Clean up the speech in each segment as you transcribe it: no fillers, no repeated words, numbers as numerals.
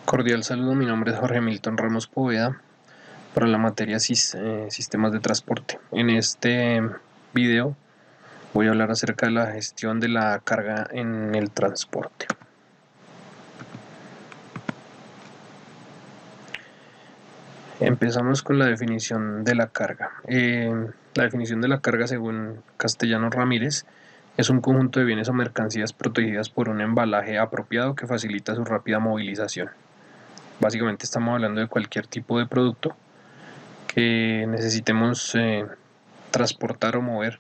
Cordial saludo, mi nombre es Jorge Milton Ramos Poveda para la materia Sistemas de Transporte. En este video voy a hablar acerca de la gestión de la carga en el transporte. Empezamos con la definición de la carga. La definición de la carga, según Castellano Ramírez, es un conjunto de bienes o mercancías protegidas por un embalaje apropiado que facilita su rápida movilización. Básicamente estamos hablando de cualquier tipo de producto que necesitemos transportar o mover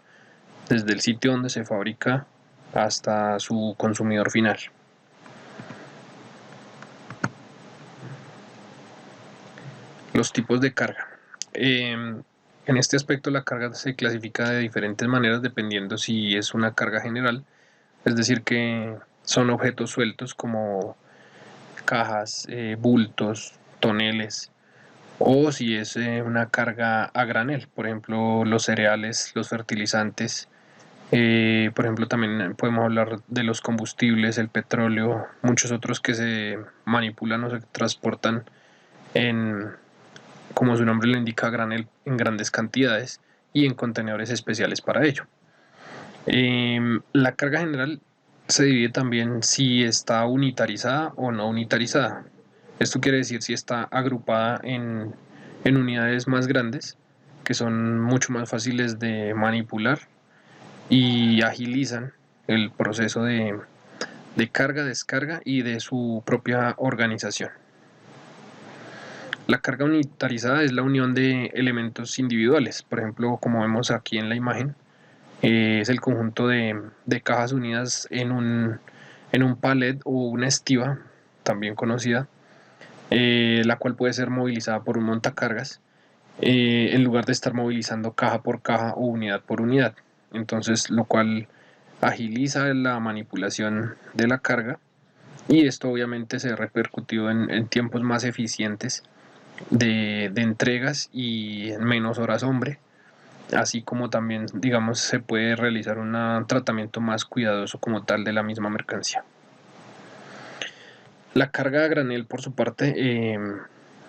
desde el sitio donde se fabrica hasta su consumidor final. Los tipos de carga. En este aspecto la carga se clasifica de diferentes maneras dependiendo si es una carga general, es decir que son objetos sueltos como cajas, bultos, toneles, o si es una carga a granel, por ejemplo los cereales, los fertilizantes. Por ejemplo, también podemos hablar de los combustibles, el petróleo, muchos otros que se manipulan o se transportan en, como su nombre lo indica, a granel, en grandes cantidades y en contenedores especiales para ello. La carga general se divide también si está unitarizada o no unitarizada. Esto quiere decir si está agrupada en unidades más grandes, que son mucho más fáciles de manipular y agilizan el proceso de carga, descarga y de su propia organización. La carga unitarizada es la unión de elementos individuales, por ejemplo, como vemos aquí en la imagen, es el conjunto de cajas unidas en un pallet o una estiba, también conocida, la cual puede ser movilizada por un montacargas, en lugar de estar movilizando caja por caja o unidad por unidad. Entonces, lo cual agiliza la manipulación de la carga y esto obviamente se repercutió en tiempos más eficientes de entregas y en menos horas hombre, así como también digamos se puede realizar un tratamiento más cuidadoso como tal de la misma mercancía. La carga a granel por su parte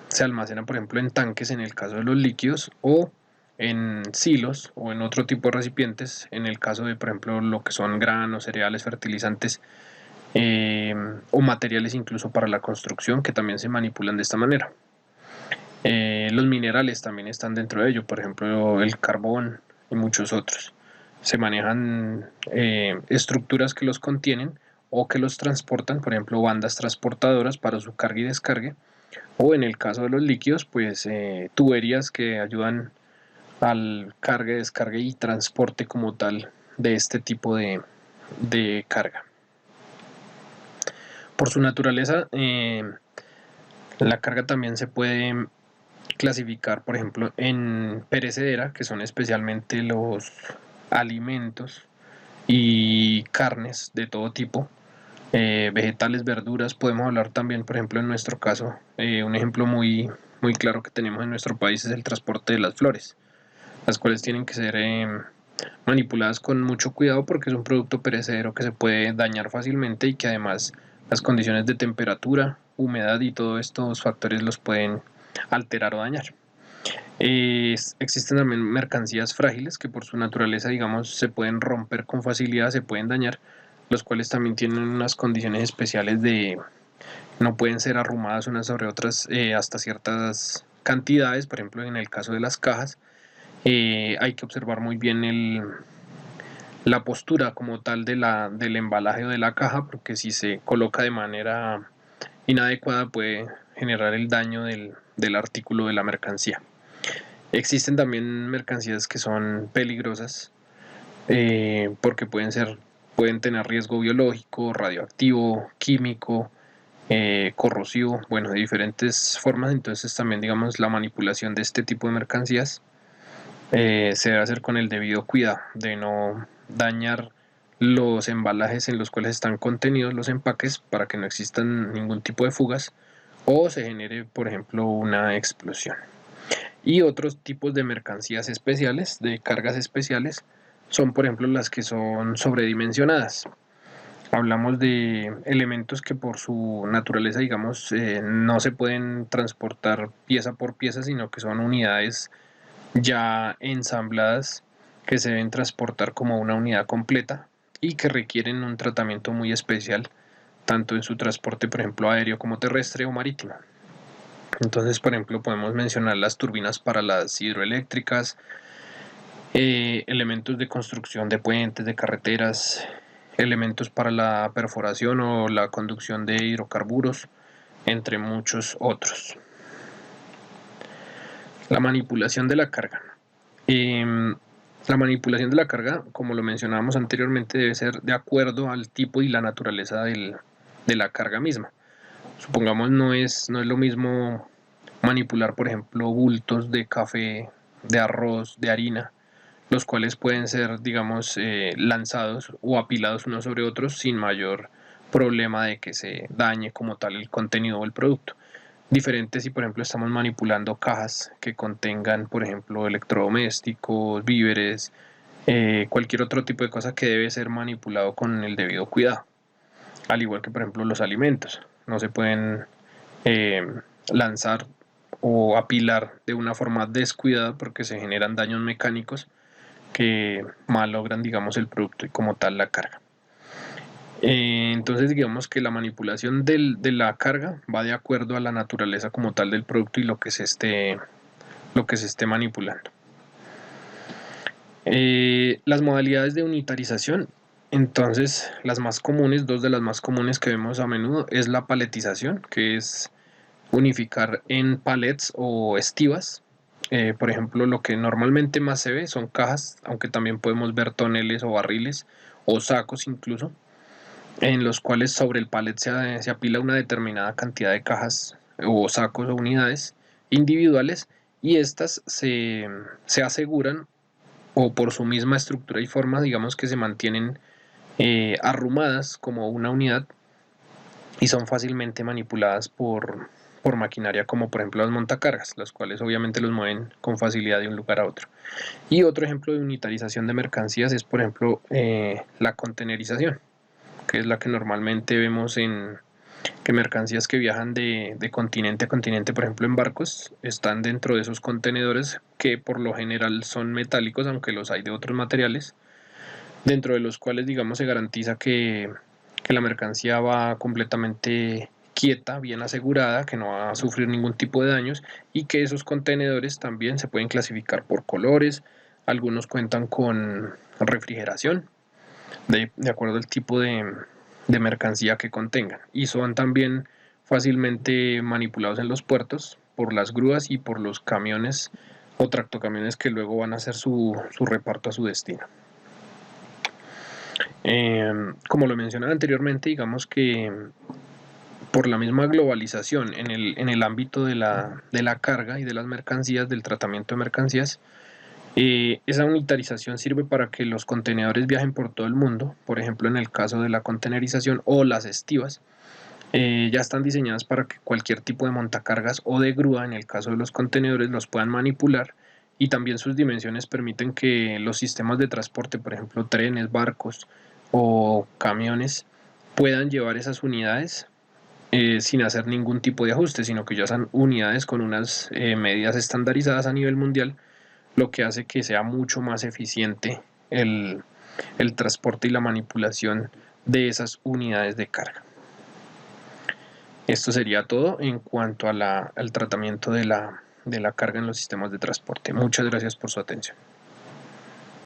se almacena por ejemplo en tanques en el caso de los líquidos o en silos o en otro tipo de recipientes en el caso de por ejemplo lo que son granos, cereales, fertilizantes o materiales incluso para la construcción que también se manipulan de esta manera. Los minerales también están dentro de ello, por ejemplo el carbón y muchos otros. Se manejan estructuras que los contienen o que los transportan, por ejemplo bandas transportadoras para su carga y descargue, o en el caso de los líquidos, pues tuberías que ayudan al cargue, descargue y transporte como tal de este tipo de carga. Por su naturaleza, la carga también se puede clasificar, por ejemplo, en perecedera, que son especialmente los alimentos y carnes de todo tipo, vegetales, verduras. Podemos hablar también, por ejemplo, en nuestro caso, un ejemplo muy claro que tenemos en nuestro país es el transporte de las flores, las cuales tienen que ser manipuladas con mucho cuidado porque es un producto perecedero que se puede dañar fácilmente y que además las condiciones de temperatura, humedad y todos estos factores los pueden alterar o dañar. Existen también mercancías frágiles que por su naturaleza, digamos, se pueden romper con facilidad, se pueden dañar, los cuales también tienen unas condiciones especiales de no pueden ser arrumadas unas sobre otras hasta ciertas cantidades. Por ejemplo, en el caso de las cajas, hay que observar muy bien la postura como tal del embalaje o de la caja, porque si se coloca de manera inadecuada puede generar el daño del artículo de la mercancía. Existen también mercancías que son peligrosas porque pueden tener riesgo biológico, radioactivo, químico, corrosivo, bueno, de diferentes formas. Entonces también digamos la manipulación de este tipo de mercancías se debe hacer con el debido cuidado de no dañar los embalajes en los cuales están contenidos los empaques para que no existan ningún tipo de fugas o se genere, por ejemplo, una explosión. Y otros tipos de mercancías especiales, de cargas especiales, son por ejemplo las que son sobredimensionadas. Hablamos de elementos que por su naturaleza, digamos, no se pueden transportar pieza por pieza, sino que son unidades ya ensambladas que se deben transportar como una unidad completa y que requieren un tratamiento muy especial, tanto en su transporte, por ejemplo, aéreo como terrestre o marítimo. Entonces, por ejemplo, podemos mencionar las turbinas para las hidroeléctricas, elementos de construcción de puentes, de carreteras, elementos para la perforación o la conducción de hidrocarburos, entre muchos otros. La manipulación de la carga. La manipulación de la carga, como lo mencionábamos anteriormente, debe ser de acuerdo al tipo y la naturaleza de la carga misma. Supongamos no es lo mismo manipular, por ejemplo, bultos de café, de arroz, de harina, los cuales pueden ser, digamos, lanzados o apilados unos sobre otros sin mayor problema de que se dañe como tal el contenido o el producto. Diferente si, por ejemplo, estamos manipulando cajas que contengan, por ejemplo, electrodomésticos, víveres, cualquier otro tipo de cosa que debe ser manipulado con el debido cuidado. Al igual que, por ejemplo, los alimentos. No se pueden eh, lanzar o apilar de una forma descuidada porque se generan daños mecánicos que malogran, digamos, el producto y como tal la carga. Entonces digamos que la manipulación de la carga va de acuerdo a la naturaleza como tal del producto y lo que se esté manipulando. Las modalidades de unitarización, entonces las más comunes, dos de las más comunes que vemos a menudo es la paletización, que es unificar en palets o estivas. Por ejemplo, lo que normalmente más se ve son cajas, aunque también podemos ver toneles o barriles o sacos incluso, en los cuales sobre el palet se apila una determinada cantidad de cajas o sacos o unidades individuales y estas se aseguran o por su misma estructura y forma, digamos que se mantienen arrumadas como una unidad y son fácilmente manipuladas por maquinaria como por ejemplo las montacargas, las cuales obviamente los mueven con facilidad de un lugar a otro. Y otro ejemplo de unitarización de mercancías es por ejemplo la contenerización, que es la que normalmente vemos en que mercancías que viajan de continente a continente, por ejemplo en barcos, están dentro de esos contenedores que por lo general son metálicos, aunque los hay de otros materiales, dentro de los cuales digamos se garantiza que la mercancía va completamente quieta, bien asegurada, que no va a sufrir ningún tipo de daños y que esos contenedores también se pueden clasificar por colores, algunos cuentan con refrigeración de acuerdo al tipo de mercancía que contengan y son también fácilmente manipulados en los puertos por las grúas y por los camiones o tractocamiones que luego van a hacer su reparto a su destino. Como lo mencionaba anteriormente, digamos que por la misma globalización en el ámbito de la carga y de las mercancías, del tratamiento de mercancías, esa unitarización sirve para que los contenedores viajen por todo el mundo. Por ejemplo, en el caso de la contenerización o las estivas, ya están diseñadas para que cualquier tipo de montacargas o de grúa, en el caso de los contenedores, los puedan manipular y también sus dimensiones permiten que los sistemas de transporte, por ejemplo, trenes, barcos o camiones, puedan llevar esas unidades sin hacer ningún tipo de ajuste, sino que ya son unidades con unas medidas estandarizadas a nivel mundial, lo que hace que sea mucho más eficiente el transporte y la manipulación de esas unidades de carga. Esto sería todo en cuanto a al tratamiento de la carga en los sistemas de transporte. Muchas gracias por su atención.